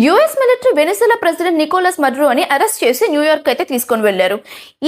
US military Venezuela president Nicolas మడురోని arrest చేసి New York అయితే తీసుకొని వెళ్లారు.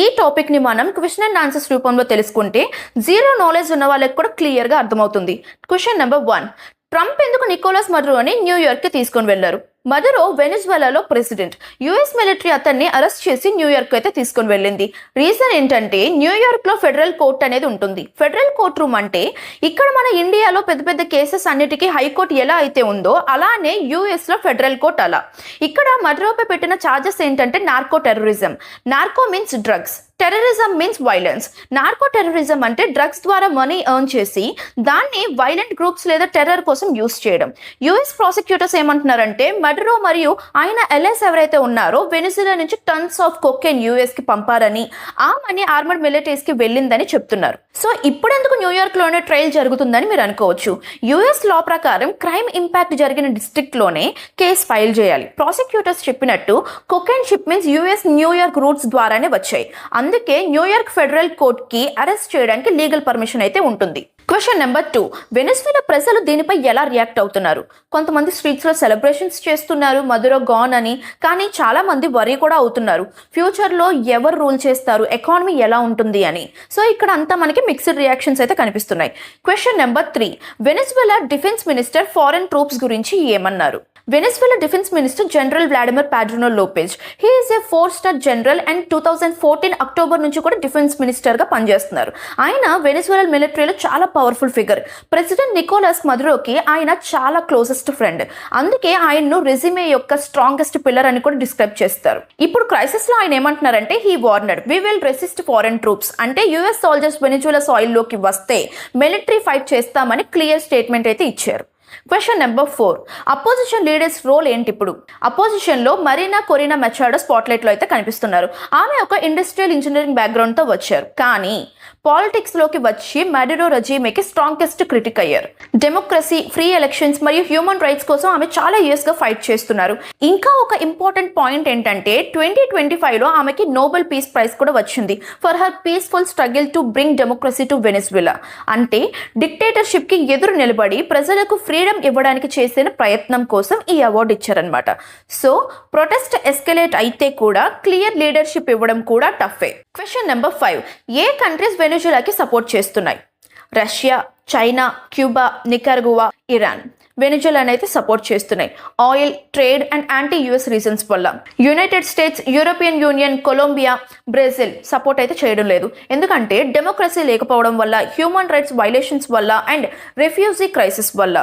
ఈ టాపిక్ ని మనం క్వశ్చన్ అండ్ ఆన్సర్స్ రూపంలో తెలుసుకుంటే జీరో నాలెడ్జ్ ఉన్న వాళ్ళకి కూడా క్లియర్ గా అర్థమవుతుంది. క్వశ్చన్ నెంబర్ 1, ట్రంప్ ఎందుకు నికోలస్ మడురోని న్యూయార్క్ కి తీసుకొని వెళ్లారు? మడురో వెనిజులాలో ప్రెసిడెంట్. యుఎస్ మిలిటరీ అతన్ని అరెస్ట్ చేసి న్యూయార్క్ అయితే తీసుకొని వెళ్ళింది. రీజన్ ఏంటంటే న్యూయార్క్ లో ఫెడరల్ కోర్ట్ అనేది ఉంటుంది. ఫెడరల్ కోర్ట్ రూమ్ అంటే ఇక్కడ మన ఇండియాలో పెద్ద పెద్ద కేసెస్ అన్నిటికీ హైకోర్టు ఎలా అయితే ఉందో అలానే యుఎస్ లో ఫెడరల్ కోర్ట్ అలా. ఇక్కడ మడురోపై పెట్టిన ఛార్జెస్ ఏంటంటే narco terrorism. Narco means drugs, terrorism means violence. Narco terrorism అంటే డ్రగ్స్ ద్వారా మనీ ఎర్న్ చేసి దాన్ని వైలెంట్ గ్రూప్స్ లేదా టెర్రర్ కోసం యూస్ చేయడం. యుఎస్ ప్రాసిక్యూటర్స్ ఏమంటున్నారంటే మడురో మరియు ఆయన ఎల్ఎస్ ఎవరైతే ఉన్నారో వెనిజులా నుంచి టన్స్ ఆఫ్ కొకైన్ యుఎస్ కి పంపారని, ఆ మనీ ఆర్మర్డ్ మిలిటరీస్ కి వెళ్ళిందని చెప్తున్నారు. సో ఇప్పుడెందుకు న్యూయార్క్ లోనే ట్రయల్ జరుగుతుందని మీరు అనుకోవచ్చు. యుఎస్ లా ప్రకారం క్రైమ్ ఇంపాక్ట్ జరిగిన డిస్ట్రిక్ట్ లోనే కేసు ఫైల్ చేయాలి. ప్రాసిక్యూటర్స్ చెప్పినట్టు cocaine shipments US New York roots ద్వారానే వచ్చాయి. అందుకే న్యూయార్క్ ఫెడరల్ కోర్ట్ కి అరెస్ట్ చేయడానికి లీగల్ పర్మిషన్ అయితే ఉంటుంది. క్వశ్చన్ నెంబర్ 2, వెనిజులా ప్రజలు దీనిపై ఎలా రియాక్ట్ అవుతున్నారు? కొంతమంది స్ట్రీట్స్ లో సెలబ్రేషన్స్ చేస్తున్నారు మడురో గాన్ అని, కానీ చాలా మంది వరీ కూడా అవుతున్నారు ఫ్యూచర్ లో ఎవరు రూల్ చేస్తారు, ఎకానమీ ఎలా ఉంటుంది అని. సో ఇక్కడ అంతా మనకి మిక్స్డ్ రియాక్షన్స్ అయితే కనిపిస్తున్నాయి. Question number 3, Venezuela defence minister foreign troops గురించి ఏమన్నారు? Venezuela defence minister general Vladimir Padrino Lopez. He is a four star general and 2014 October నుంచి కూడా డిఫెన్స్ మినిస్టర్ గా పనిచేస్తున్నారు. ఆయన వెనిజులా మిలిటరీలో చాలా పవర్ఫుల్ ఫిగర్. ప్రెసిడెంట్ నికోలస్ మడురోకి ఆయన చాలా క్లోజెస్ట్ ఫ్రెండ్. అందుకే ఆయన్ను రెజ్యూమే యొక్క స్ట్రాంగెస్ట్ పిల్లర్ అని కూడా డిస్క్రైబ్ చేస్తారు. ఇప్పుడు క్రైసిస్ లో ఆయన ఏమంటున్నారంటే he warned we will resist foreign troops, అంటే యుఎస్ సోల్జర్స్ వెనిజులా సాయిల్ లోకి వస్తే మిలిటరీ ఫైట్ చేస్తామని క్లియర్ స్టేట్మెంట్ అయితే ఇచ్చారు. Question number 4, opposition leaders role ఏంటి ఇప్పుడు? అపోజిషన్ లో మరీనా కొరినా మెచాడో స్పాట్లైట్ లో అయితే కనిపిస్తున్నారు. ఆమె ఒక ఇండస్ట్రియల్ ఇంజనీరింగ్ బ్యాక్గ్రౌండ్ తో వచ్చారు, కానీ పాలిటిక్స్ లోకి వచ్చి మడురో రెజీమేకి స్ట్రాంగెస్ట్ క్రిటిక్ అయ్యారు. డెమోక్రసీ, ఫ్రీ ఎలక్షన్స్ మరియు హ్యూమన్ రైట్స్ కోసం ఆమె చాలా ఇయర్స్ గా ఫైట్ చేస్తున్నారు. ఇంకా ఒక ఇంపార్టెంట్ పాయింట్ ఏంటంటే 2025 లో ఆమెకి నోబెల్ పీస్ ప్రైజ్ కూడా వచ్చింది for her peaceful struggle to bring democracy to Venezuela. అంటే డిక్టేటర్షిప్ కి ఎదురు నిలబడి ప్రజలకు ఫ్రీడమ్ ఇవ్వడానికి చేసిన ప్రయత్నం కోసం ఈ అవార్డు ఇచ్చారనమాట. సో ప్రొటెస్ట్ ఎస్కలేట్ అయితే కూడా క్లియర్ లీడర్షిప్ ఇవ్వడం కూడా టఫే. క్వశ్చన్ నెంబర్ 5, ఏ కంట్రీస్ వెనిజులాకి సపోర్ట్ చేస్తున్నాయి? Russia, China, Cuba, Nicaragua, Iran వెనిజులాని అయితే సపోర్ట్ చేస్తున్నాయి. Oil, trade and anti US reasons వల్ల. United States, European Union, Colombia, Brazil support అయితే చేయడం లేదు. ఎందుకంటే డెమోక్రసీ లేకపోవడం వల్ల, హ్యూమన్ రైట్స్ వైలేషన్స్ వల్ల అండ్ రిఫ్యూజీ క్రైసిస్ వల్ల.